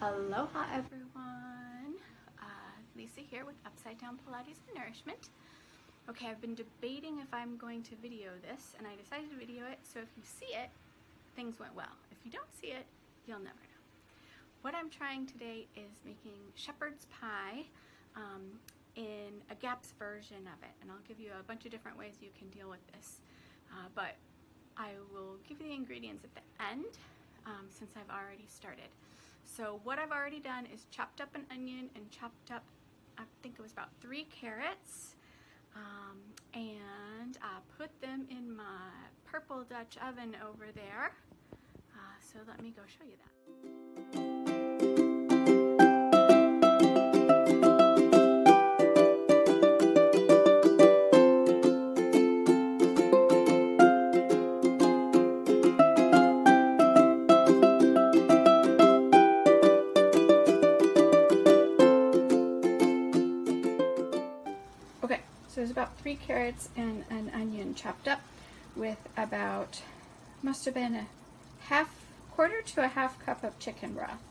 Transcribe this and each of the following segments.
Aloha everyone, Lisa here with Upside Down Pilates and Nourishment. Okay, I've been debating if I'm going to video this and I decided to video it, so if you see it, things went well. If you don't see it, you'll never know. What I'm trying today is making shepherd's pie in a GAPS version of it, and I'll give you a bunch of different ways you can deal with this, but I will give you the ingredients at the end since I've already started. So what I've already done is chopped up an onion and chopped up, I think it was about 3 carrots, and I put them in my purple Dutch oven over there. So let me go show you that. So there's about 3 carrots and an onion chopped up with about, must have been a quarter to a half cup of chicken broth.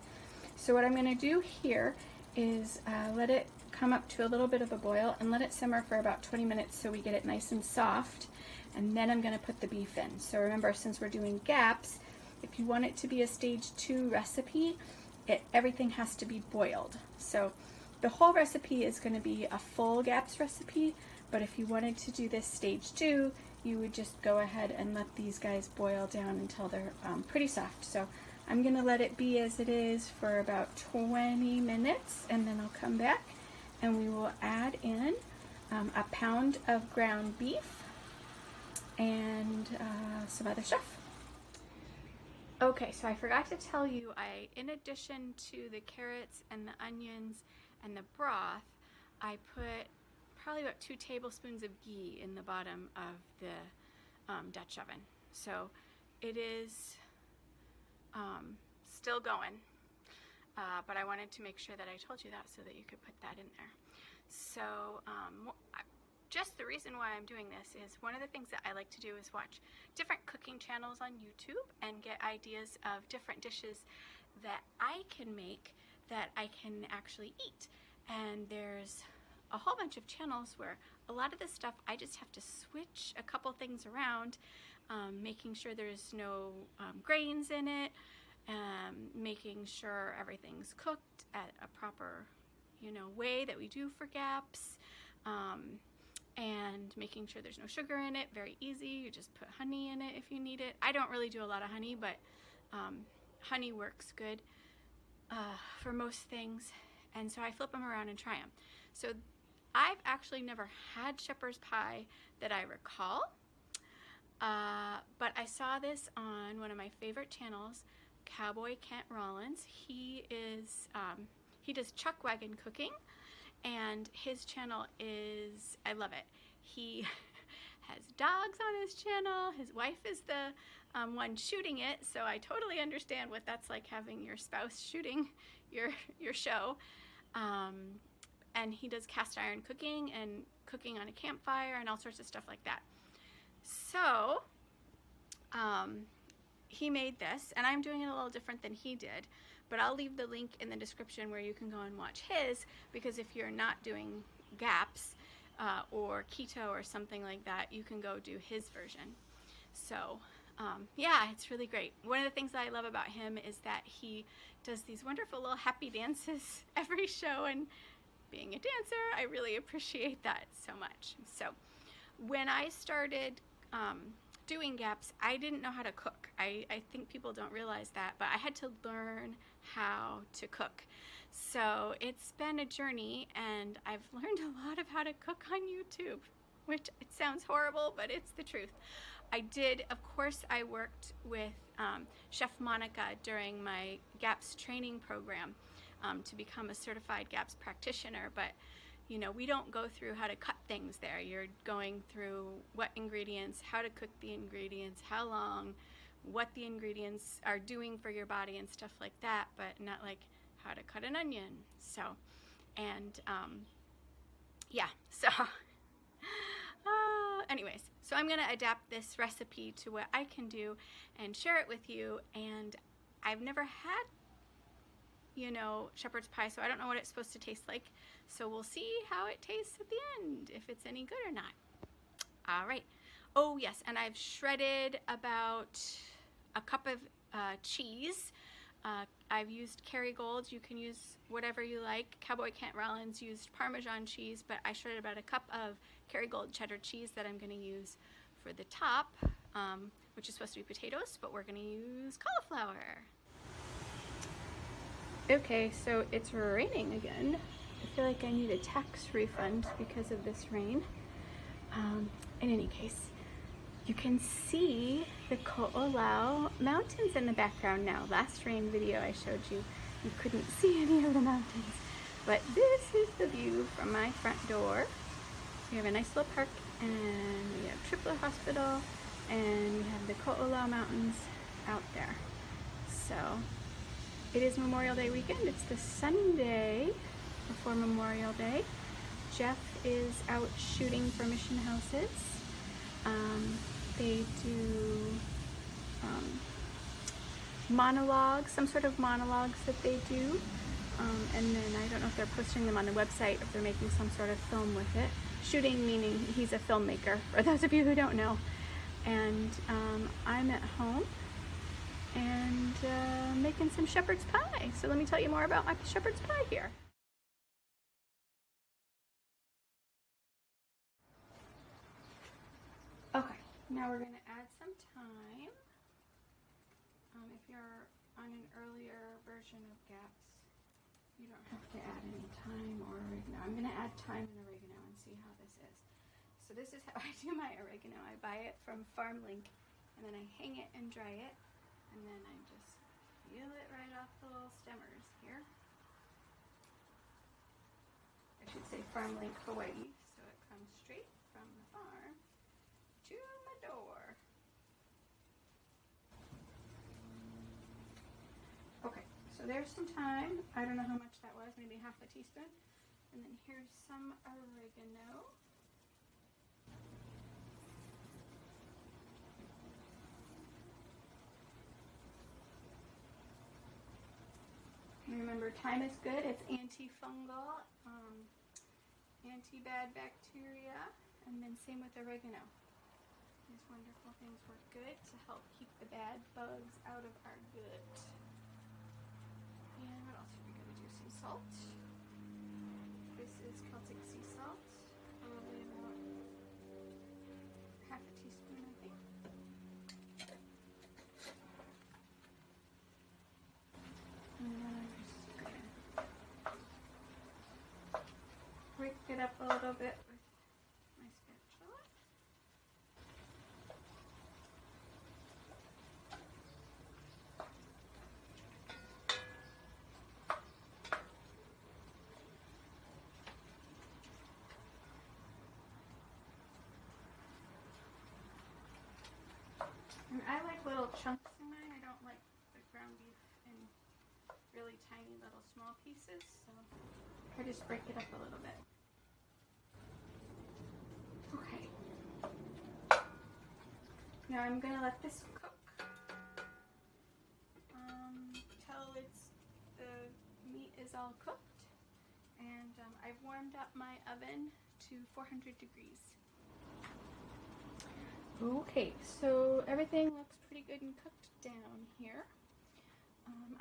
So what I'm going to do here is let it come up to a little bit of a boil and let it simmer for about 20 minutes so we get it nice and soft, and then I'm going to put the beef in. So remember, since we're doing GAPS, if you want it to be a stage 2 recipe, everything has to be boiled. So the whole recipe is going to be a full GAPS recipe, but if you wanted to do this stage 2, you would just go ahead and let these guys boil down until they're pretty soft. So I'm going to let it be as it is for about 20 minutes, and then I'll come back and we will add in a pound of ground beef and some other stuff. Okay, so I forgot to tell you, in addition to the carrots and the onions and the broth, I put probably about 2 tablespoons of ghee in the bottom of the Dutch oven. So it is still going, but I wanted to make sure that I told you that so that you could put that in there. So just the reason why I'm doing this is one of the things that I like to do is watch different cooking channels on YouTube and get ideas of different dishes that I can make that I can actually eat. And there's a whole bunch of channels where a lot of this stuff I just have to switch a couple things around, making sure there's no grains in it, making sure everything's cooked at a proper, way that we do for GAPS, and making sure there's no sugar in it. Very easy. You just put honey in it if you need it. I don't really do a lot of honey, but honey works good for most things. And so I flip them around and try them. So I've actually never had shepherd's pie that I recall, but I saw this on one of my favorite channels, Cowboy Kent Rollins. He does chuck wagon cooking, and his channel is, I love it. He has dogs on his channel. His wife is the one shooting it, so I totally understand what that's like, having your spouse shooting your show. And he does cast iron cooking and cooking on a campfire and all sorts of stuff like that. So he made this, and I'm doing it a little different than he did, but I'll leave the link in the description where you can go and watch his, because if you're not doing GAPS or keto or something like that, you can go do his version. So yeah, it's really great. One of the things that I love about him is that he does these wonderful little happy dances every show, and being a dancer, I really appreciate that so much. So when I started doing GAPS, I didn't know how to cook. I think people don't realize that, but I had to learn how to cook. So it's been a journey, and I've learned a lot of how to cook on YouTube, which it sounds horrible, but it's the truth. Of course, I worked with Chef Monica during my GAPS training program to become a certified GAPS practitioner, but we don't go through how to cut things there. You're going through what ingredients, how to cook the ingredients, how long, what the ingredients are doing for your body and stuff like that, but not like how to cut an onion. So, and yeah, so anyways, so I'm gonna adapt this recipe to what I can do and share it with you. And I've never had you know, shepherd's pie, so I don't know what it's supposed to taste like. So we'll see how it tastes at the end, if it's any good or not. All right. Oh yes, and I've shredded about a cup of cheese. I've used Kerrygold. You can use whatever you like. Cowboy Kent Rollins used Parmesan cheese, but I shredded about a cup of Kerrygold cheddar cheese that I'm going to use for the top, which is supposed to be potatoes, but we're going to use cauliflower. Okay, so it's raining again. I feel like I need a tax refund because of this rain. In any case, you can see the Ko'olau mountains in the background now. Last rain video I showed you, you couldn't see any of the mountains. But this is the view from my front door. We have a nice little park, and we have Tripler Hospital, and we have the Ko'olau Mountains out there. So it is Memorial Day weekend. It's the Sunday before Memorial Day. Jeff is out shooting for mission houses. They do monologues, some sort of monologues that they do. And then I don't know if they're posting them on the website, if they're making some sort of film with it. Shooting meaning he's a filmmaker, for those of you who don't know. And I'm at home and making some shepherd's pie. So let me tell you more about my shepherd's pie here. Okay, now we're going to add some thyme. If you're on an earlier version of GAPS, you don't have to add any thyme or oregano. I'm going to add thyme and oregano and see how this is. So this is how I do my oregano. I buy it from FarmLink, and then I hang it and dry it, and then I just peel it right off the little stemmers here. I should say FarmLink Hawaii, so it comes straight from the farm to my door. Okay, so there's some thyme. I don't know how much that was, maybe half a teaspoon. And then here's some oregano. Remember, thyme is good. It's antifungal, anti-bad bacteria, and then same with oregano. These wonderful things work good to help keep the bad bugs out of our gut. And what else are we going to do? Some salt. This is Celtic sea salt, probably about half a teaspoon, I think. And then I'm just going to break it up a little bit with my spatula. And I like little chunks in mine. I don't like the ground beef in really tiny little small pieces, so I just break it up a little bit. Okay. Now I'm gonna let this cook till the meat is all cooked, and I've warmed up my oven to 400 degrees. Okay, so everything looks pretty good and cooked down here.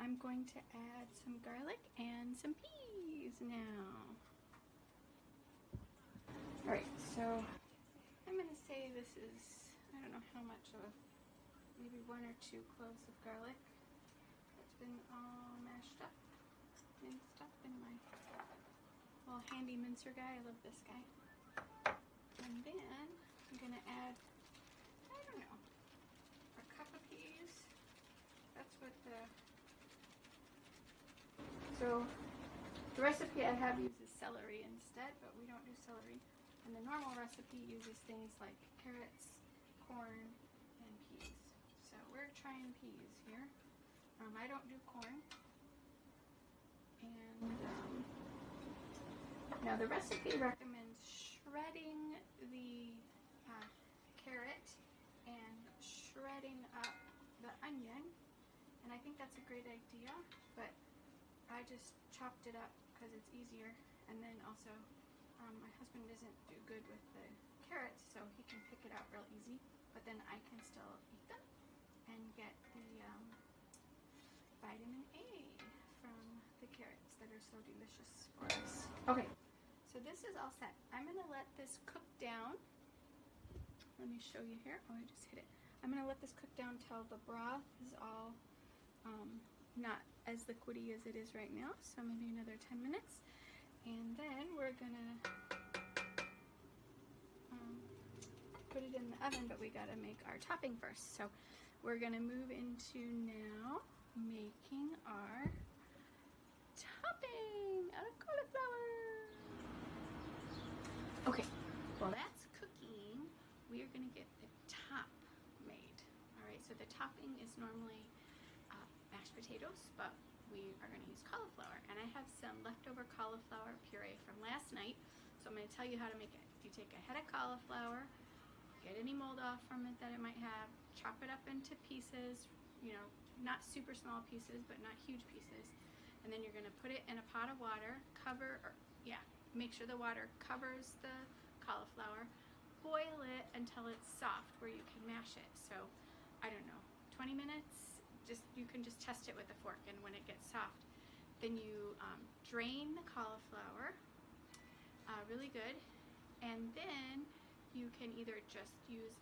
I'm going to add some garlic and some peas now. Alright, so I'm going to say this is, I don't know how much of maybe 1 or 2 cloves of garlic. It's been all mashed up, minced up in my little handy mincer guy. I love this guy. And then I'm going to add, I don't know, a cup of peas. That's what so the recipe I have uses celery instead, but we don't do celery. And the normal recipe uses things like carrots, corn, and peas. So we're trying peas here. I don't do corn. And now the recipe recommends shredding the carrot and shredding up the onion. And I think that's a great idea, but I just chopped it up because it's easier. And then also, my husband doesn't do good with the carrots, so he can pick it out real easy. But then I can still eat them and get the vitamin A from the carrots that are so delicious for us. Okay, so this is all set. I'm gonna let this cook down. Let me show you here. Oh, I just hit it. I'm gonna let this cook down till the broth is all not as liquidy as it is right now. So maybe another 10 minutes. And then we're gonna put it in the oven, but we gotta make our topping first. So we're gonna move into now making our topping out of cauliflower. Okay, while that's cooking, we are gonna get the top made. All right, so the topping is normally mashed potatoes, but we are gonna use cauliflower. And I have some leftover cauliflower puree from last night, so I'm gonna tell you how to make it. You take a head of cauliflower, get any mold off from it that it might have, chop it up into pieces, you know, not super small pieces, but not huge pieces. And then you're gonna put it in a pot of water, make sure the water covers the cauliflower, boil it until it's soft where you can mash it. So, I don't know, 20 minutes, you can just test it with a fork, and when it gets soft, then you drain the cauliflower really good, and then you can either just use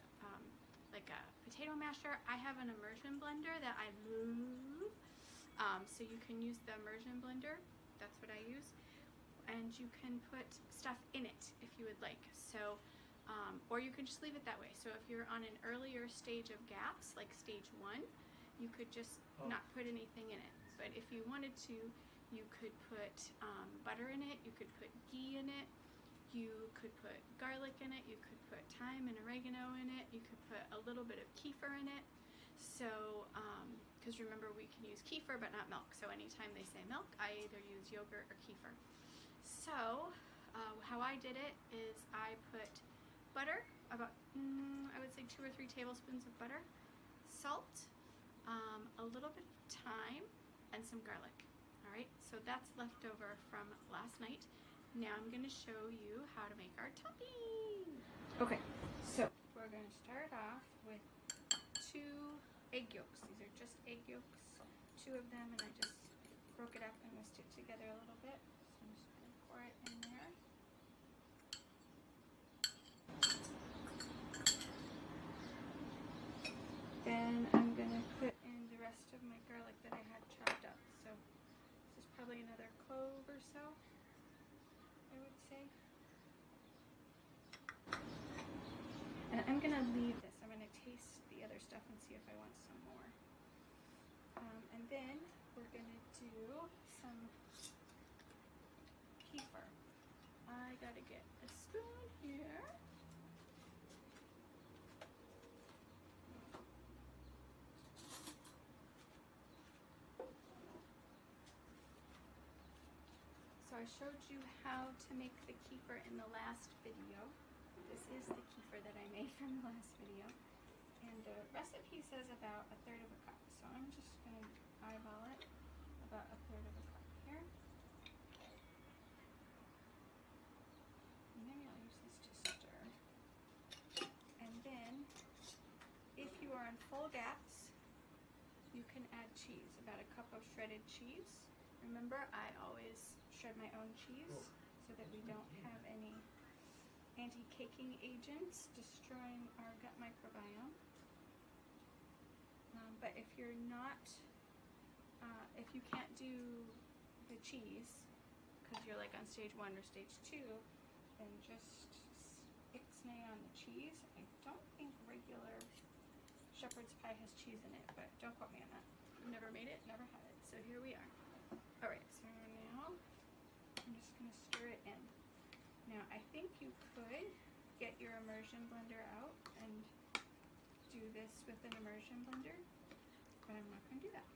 like a potato masher. I have an immersion blender that I love, so you can use the immersion blender. That's what I use, and you can put stuff in it if you would like. So, or you can just leave it that way. So if you're on an earlier stage of gaps, like stage 1, you could just not put anything in it. But if you wanted to, you could put butter in it, you could put ghee in it, you could put garlic in it, you could put thyme and oregano in it, you could put a little bit of kefir in it. So, because remember, we can use kefir but not milk. So anytime they say milk, I either use yogurt or kefir. So how I did it is I put butter, about I would say 2 or 3 tablespoons of butter, salt, a little bit of thyme, and some garlic. All right, so that's left over from last night. Now I'm going to show you how to make our topping. Okay, so we're going to start off with 2 egg yolks. These are just egg yolks, 2 of them, and I just broke it up and mixed it together a little bit. So I'm just going to pour it in there. Then I'm going to put in the rest of my garlic that I had chopped up. So this is probably another clove or so, I would say. And I'm going to leave this. I'm going to taste the other stuff and see if I want some more. And then we're going to do some kefir. I got to get a spoon here. So I showed you how to make the kefir in the last video. This is the kefir that I made from the last video. And the recipe says about 1/3 of a cup. So I'm just going to eyeball it, about 1/3 of a cup here. And maybe I'll use this to stir. And then, if you are in full gaps, you can add cheese, about a cup of shredded cheese. Remember, I always shred my own cheese so that we don't have any anti-caking agents destroying our gut microbiome. But if you're not, if you can't do the cheese because you're like on stage 1 or stage 2, then just ixnay on the cheese. I don't think regular shepherd's pie has cheese in it, but don't quote me on that. Never made it, never had it. So here we are. Alright, so now I'm just going to stir it in. Now, I think you could get your immersion blender out and do this with an immersion blender, but I'm not going to do that.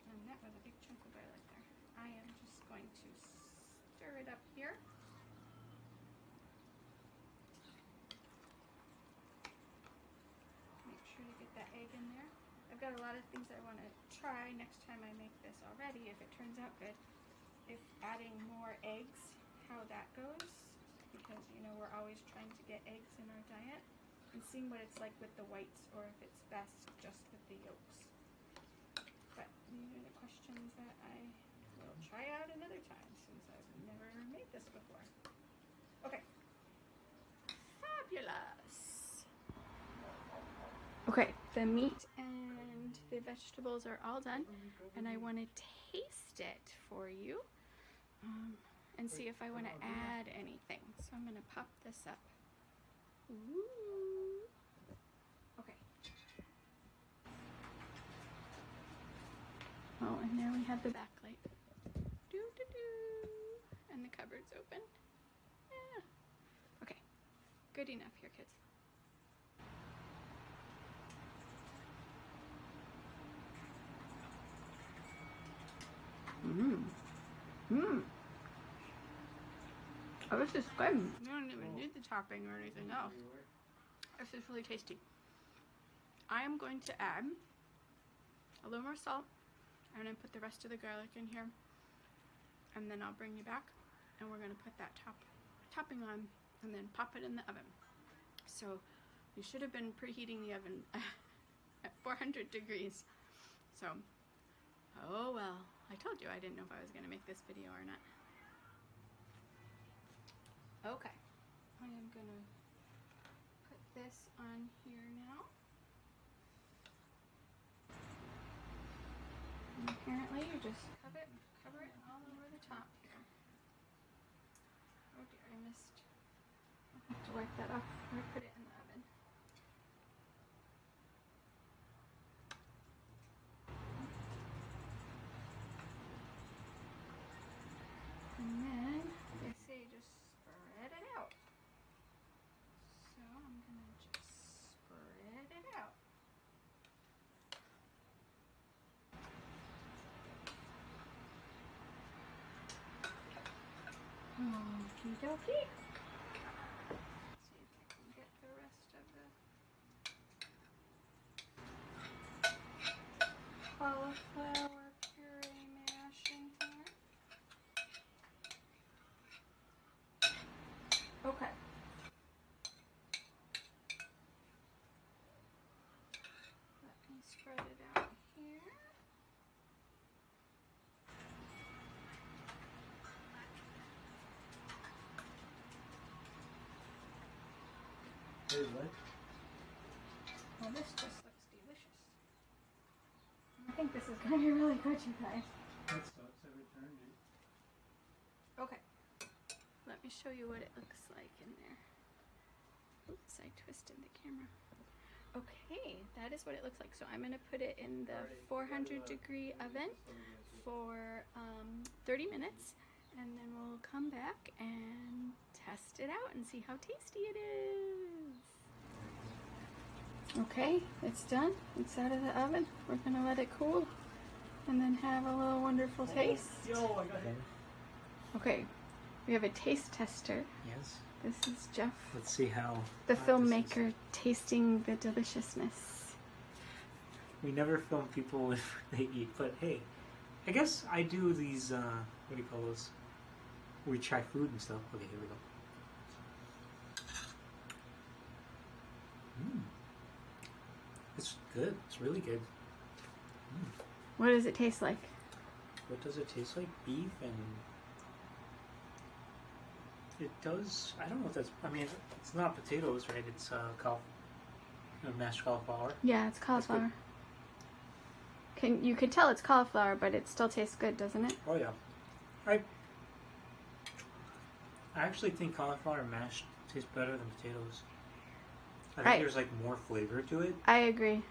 And that was a big chunk of garlic there. I am just going to stir it up here. Make sure to get that egg in there. I've got a lot of things I want to try next time I make this already, if if it turns out good, if adding more eggs, how that goes, because you know we're always trying to get eggs in our diet, and seeing what it's like with the whites or if it's best just with the yolks. But these are the questions that I will try out another time since I've never made this before. Okay. Fabulous. Okay, the meat and the vegetables are all done, and I want to taste it for you and see if I want to add anything. So I'm going to pop this up. Ooh. Okay. Oh, and there we have the backlight. Doo-doo-doo. And the cupboard's open. Yeah. Okay. Good enough here, kids. Oh, this is good. You don't even need the topping or anything else. This is really tasty. I am going to add a little more salt. I'm going to put the rest of the garlic in here. And then I'll bring you back. And we're going to put that topping on and then pop it in the oven. So you should have been preheating the oven at 400 degrees. So, oh well. I told you I didn't know if I was going to make this video or not. Okay. I am going to put this on here now. And apparently you just cover it all over the top here. Oh dear, I missed. I'll have to wipe that off before I put it in the oven. And then they say just spread it out. So I'm gonna just spread it out. Okie dokie. See if I can get the rest of the cauliflower puree mash in here. Okay. Let me spread it out here. Hey, what? Well, this just looks delicious. I think this is going to be really good, you guys. That sucks. I returned it. Okay. Let me show you what it looks like in there. Oops, I twisted the camera. Okay, that is what it looks like. So I'm going to put it in the 400 degree oven for 30 minutes. And then we'll come back and test it out and see how tasty it is. Okay, it's done. It's out of the oven. We're going to let it cool and then have a little wonderful taste. Yo, I got it. Okay, we have a taste tester. Yes. This is Jeff, Let's see how. the filmmaker, tasting the deliciousness. We never film people when they eat, but hey, I guess I do these, what do you call those? We try food and stuff. Okay, here we go. It's good. It's really good. What does it taste like? What does it taste like? Beef and... It does... I don't know if that's... I mean, it's not potatoes, right? It's mashed cauliflower. Yeah, it's cauliflower. You could tell it's cauliflower, but it still tastes good, doesn't it? Oh, yeah. I actually think cauliflower mashed tastes better than potatoes. I think there's like more flavor to it. I agree.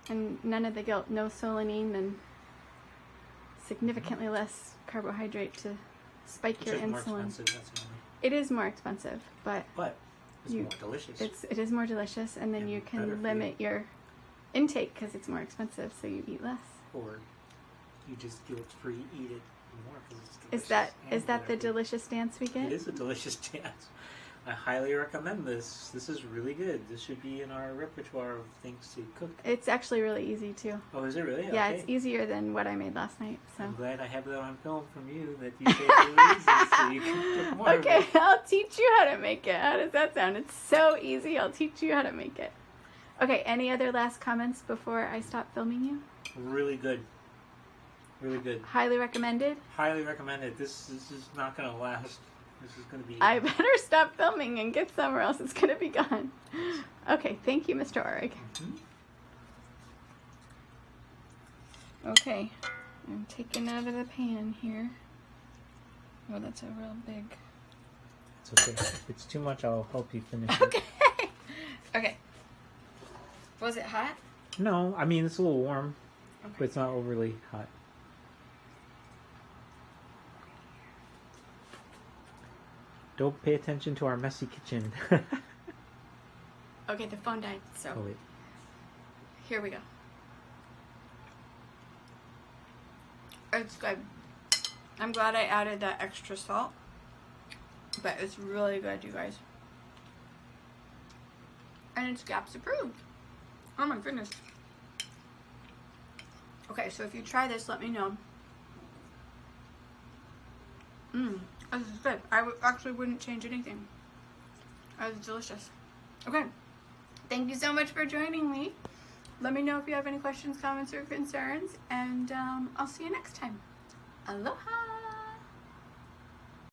And none of the guilt, no solanine and significantly less carbohydrate to spike your insulin. More expensive, that's the only. It is more expensive, but it's more delicious. It is more delicious, and then And you better can for limit your intake because it's more expensive, so you eat less. Or you just guilt-free eat it more because it's delicious. Is that the delicious dance we get? It is a delicious dance. I highly recommend this. This is really good. This should be in our repertoire of things to cook. It's actually really easy too. Oh, is it really? Yeah, Okay. it's easier than what I made last night. So. I'm glad I have that on film from you, that you say it's really easy, so you can cook more of Okay, it. I'll teach you how to make it. How does that sound? It's so easy. I'll teach you how to make it. Okay, any other last comments before I stop filming you? Really good. Really good. Highly recommended? Highly recommended. This is not going to last. This is going to be... I better stop filming and get somewhere else. It's going to be gone. Okay, thank you, Mr. Orig. Okay, I'm taking out of the pan here. Oh, that's a real big... It's okay. If it's too much, I'll help you finish it. Okay. Okay. Was it hot? No, I mean, it's a little warm, Okay. but it's not overly hot. Don't pay attention to our messy kitchen. Okay, the phone died, so Oh, wait. here we go. It's good. I'm glad I added that extra salt, but it's really good, you guys. And it's GAPS approved. Oh my goodness. Okay, so if you try this, let me know. This is good. I actually wouldn't change anything. It's delicious. Okay. Thank you so much for joining me. Let me know if you have any questions, comments, or concerns, and I'll see you next time. Aloha!